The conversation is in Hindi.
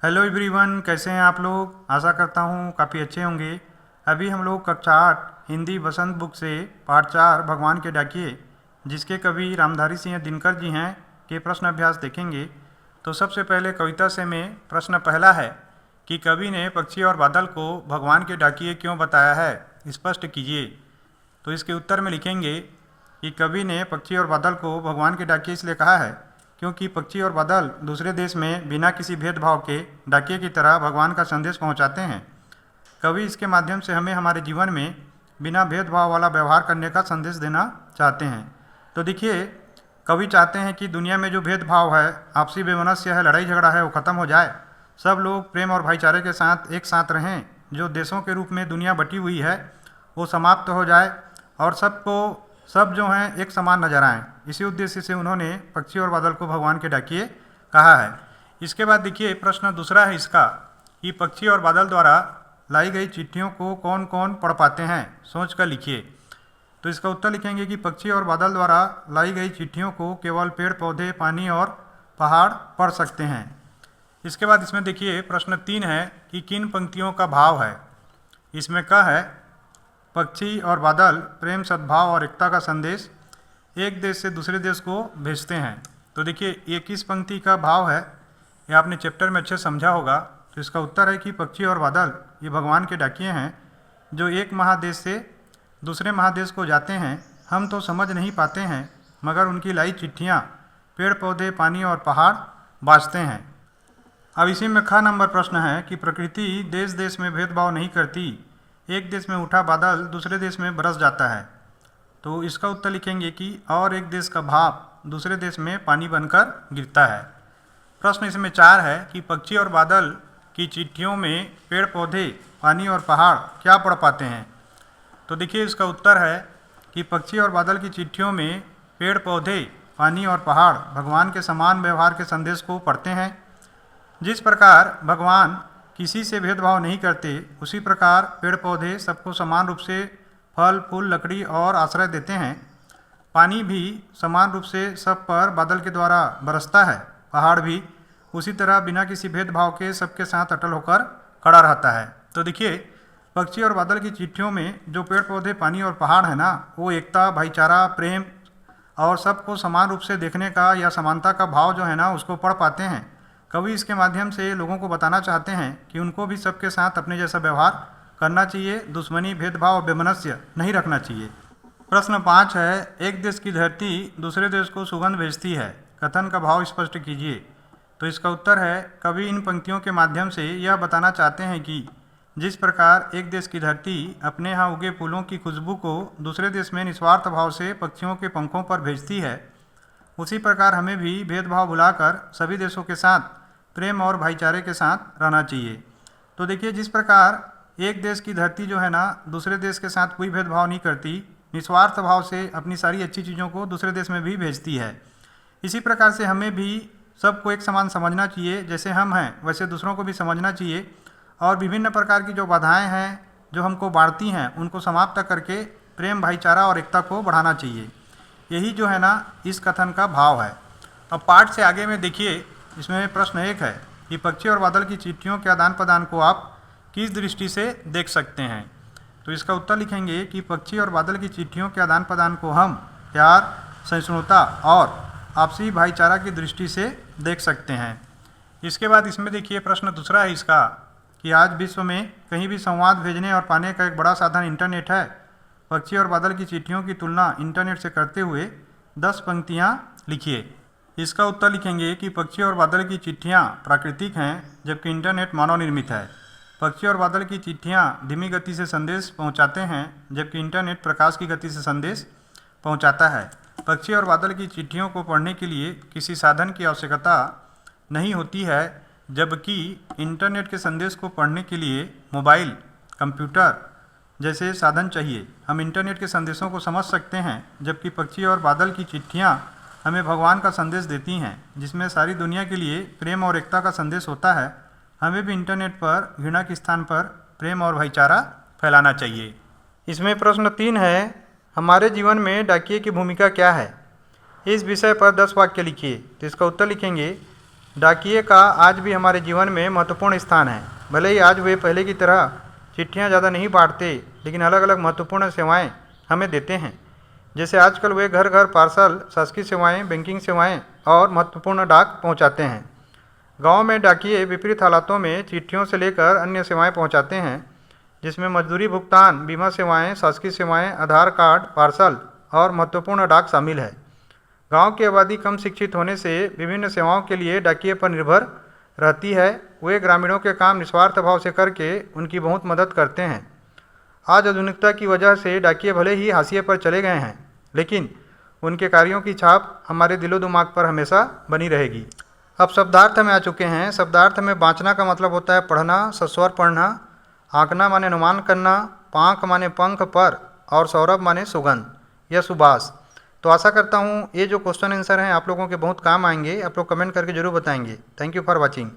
हेलो एवरीवन, कैसे हैं आप लोग। आशा करता हूँ काफ़ी अच्छे होंगे। अभी हम लोग कक्षा 8 हिंदी बसंत बुक से पाठ 4 भगवान के डाकिए, जिसके कवि रामधारी सिंह दिनकर जी हैं, के प्रश्न अभ्यास देखेंगे। तो सबसे पहले कविता से में प्रश्न पहला है कि कवि ने पक्षी और बादल को भगवान के डाकिए क्यों बताया है, स्पष्ट कीजिए। तो इसके उत्तर में लिखेंगे कि कवि ने पक्षी और बादल को भगवान के डाकिए इसलिए कहा है क्योंकि पक्षी और बादल दूसरे देश में बिना किसी भेदभाव के डाकिए की तरह भगवान का संदेश पहुंचाते हैं। कवि इसके माध्यम से हमें हमारे जीवन में बिना भेदभाव वाला व्यवहार करने का संदेश देना चाहते हैं। तो देखिए, कवि चाहते हैं कि दुनिया में जो भेदभाव है, आपसी वैमनस्य है, लड़ाई झगड़ा है, वो ख़त्म हो जाए। सब लोग प्रेम और भाईचारे के साथ एक साथ रहें। जो देशों के रूप में दुनिया बटी हुई है वो समाप्त हो जाए और सब जो हैं एक समान नजर आएँ। इसी उद्देश्य से उन्होंने पक्षी और बादल को भगवान के डाकिए कहा है। इसके बाद देखिए, प्रश्न दूसरा है इसका कि पक्षी और बादल द्वारा लाई गई चिट्ठियों को कौन कौन पढ़ पाते हैं, सोच कर लिखिए। तो इसका उत्तर लिखेंगे कि पक्षी और बादल द्वारा लाई गई चिट्ठियों को केवल पेड़ पौधे, पानी और पहाड़ पढ़ सकते हैं। इसके बाद इसमें देखिए, प्रश्न 3 है कि किन पंक्तियों का भाव है। इसमें कहा है पक्षी और बादल प्रेम, सद्भाव और एकता का संदेश एक देश से दूसरे देश को भेजते हैं। तो देखिए, ये किस पंक्ति का भाव है, ये आपने चैप्टर में अच्छे समझा होगा। तो इसका उत्तर है कि पक्षी और बादल ये भगवान के डाकिए हैं जो एक महादेश से दूसरे महादेश को जाते हैं। हम तो समझ नहीं पाते हैं, मगर उनकी लाई चिट्ठियाँ पेड़ पौधे, पानी और पहाड़ बाँचते हैं। अब इसी में ख नंबर प्रश्न है कि प्रकृति देश देश में भेदभाव नहीं करती। एक देश में उठा बादल दूसरे देश में बरस जाता है। तो इसका उत्तर लिखेंगे कि और एक देश का भाप दूसरे देश में पानी बनकर गिरता है। प्रश्न इसमें 4 है कि पक्षी और बादल की चिट्ठियों में पेड़ पौधे, पानी और पहाड़ क्या पढ़ पाते हैं। तो देखिए, इसका उत्तर है कि पक्षी और बादल की चिट्ठियों में पेड़ पौधे, पानी और पहाड़ भगवान के समान व्यवहार के संदेश को पढ़ते हैं। जिस प्रकार भगवान किसी से भेदभाव नहीं करते, उसी प्रकार पेड़ पौधे सबको समान रूप से फल, फूल, लकड़ी और आश्रय देते हैं। पानी भी समान रूप से सब पर बादल के द्वारा बरसता है। पहाड़ भी उसी तरह बिना किसी भेदभाव के सबके साथ अटल होकर खड़ा रहता है। तो देखिए, पक्षी और बादल की चिट्ठियों में जो पेड़ पौधे, पानी और पहाड़ है ना, वो एकता, भाईचारा, प्रेम और सबको समान रूप से देखने का या समानता का भाव जो है ना, उसको पढ़ पाते हैं। कवि इसके माध्यम से लोगों को बताना चाहते हैं कि उनको भी सबके साथ अपने जैसा व्यवहार करना चाहिए, दुश्मनी, भेदभाव और वैमनस्य नहीं रखना चाहिए। प्रश्न 5 है एक देश की धरती दूसरे देश को सुगंध भेजती है, कथन का भाव स्पष्ट कीजिए। तो इसका उत्तर है कवि इन पंक्तियों के माध्यम से यह बताना चाहते हैं कि जिस प्रकार एक देश की धरती अपने यहाँ उगे फूलों की खुशबू को दूसरे देश में निस्वार्थ भाव से पक्षियों के पंखों पर भेजती है, उसी प्रकार हमें भी भेदभाव भुलाकर सभी देशों के साथ प्रेम और भाईचारे के साथ रहना चाहिए। तो देखिए, जिस प्रकार एक देश की धरती जो है ना, दूसरे देश के साथ कोई भेदभाव नहीं करती, निस्वार्थ भाव से अपनी सारी अच्छी चीज़ों को दूसरे देश में भी भेजती है, इसी प्रकार से हमें भी सबको एक समान समझना चाहिए। जैसे हम हैं वैसे दूसरों को भी समझना चाहिए और विभिन्न प्रकार की जो बाधाएं हैं जो हमको बांटती हैं, उनको समाप्त करके प्रेम, भाईचारा और एकता को बढ़ाना चाहिए। यही जो है ना इस कथन का भाव है। अब पाठ से आगे में देखिए, इसमें प्रश्न 1 है कि पक्षी और बादल की चिट्ठियों के आदान प्रदान को आप किस दृष्टि से देख सकते हैं। तो इसका उत्तर लिखेंगे कि पक्षी और बादल की चिट्ठियों के आदान प्रदान को हम प्यार, सहिष्णुता और आपसी भाईचारा की दृष्टि से देख सकते हैं। इसके बाद इसमें देखिए, प्रश्न दूसरा है इसका कि आज विश्व में कहीं भी संवाद भेजने और पाने का एक बड़ा साधन इंटरनेट है। पक्षी और बादल की चिट्ठियों की तुलना इंटरनेट से करते हुए 10 पंक्तियाँ लिखिए। इसका उत्तर लिखेंगे कि पक्षी और बादल की चिट्ठियाँ प्राकृतिक हैं, जबकि इंटरनेट मानव निर्मित है। पक्षी और बादल की चिट्ठियाँ धीमी गति से संदेश पहुँचाते हैं, जबकि इंटरनेट प्रकाश की गति से संदेश पहुँचाता है। पक्षी और बादल की चिट्ठियों को पढ़ने के लिए किसी साधन की आवश्यकता नहीं होती है, जबकि इंटरनेट के संदेश को पढ़ने के लिए मोबाइल, कंप्यूटर जैसे साधन चाहिए। हम इंटरनेट के संदेशों को समझ सकते हैं, जबकि पक्षी और बादल की चिट्ठियाँ हमें भगवान का संदेश देती हैं, जिसमें सारी दुनिया के लिए प्रेम और एकता का संदेश होता है। हमें भी इंटरनेट पर घृणा के स्थान पर प्रेम और भाईचारा फैलाना चाहिए। इसमें प्रश्न 3 है हमारे जीवन में डाकिए की भूमिका क्या है। इस विषय पर 10 वाक्य लिखिए। तो इसका उत्तर लिखेंगे डाकिये का आज भी हमारे जीवन में महत्वपूर्ण स्थान है। भले ही आज वे पहले की तरह चिट्ठियाँ ज़्यादा नहीं बांटते, लेकिन अलग अलग महत्वपूर्ण सेवाएं हमें देते हैं। जैसे आजकल वे घर घर पार्सल, शासकीय सेवाएं, बैंकिंग सेवाएं और महत्वपूर्ण डाक पहुंचाते हैं। गांव में डाकिये विपरीत हालातों में चिट्ठियों से लेकर अन्य सेवाएं पहुंचाते हैं, जिसमें मजदूरी भुगतान, बीमा सेवाएं, शासकीय सेवाएं, आधार कार्ड, पार्सल और महत्वपूर्ण डाक शामिल है। गांव की आबादी कम शिक्षित होने से विभिन्न सेवाओं के लिए डाकिये पर निर्भर रहती है। वे ग्रामीणों के काम निस्वार्थ भाव से करके उनकी बहुत मदद करते हैं। आज आधुनिकता की वजह से डाकिये भले ही हाशिए पर चले गए हैं, लेकिन उनके कार्यों की छाप हमारे दिलो दिमाग पर हमेशा बनी रहेगी। अब शब्दार्थ में आ चुके हैं। शब्दार्थ में बाँचना का मतलब होता है पढ़ना, सस्वर पढ़ना। आंकना माने अनुमान करना। पांख माने पंख पर, और सौरभ माने सुगंध या सुबास। तो आशा करता हूँ ये जो क्वेश्चन आंसर हैं आप लोगों के बहुत काम आएंगे। आप लोग कमेंट करके जरूर बताएंगे। Thank you for watching.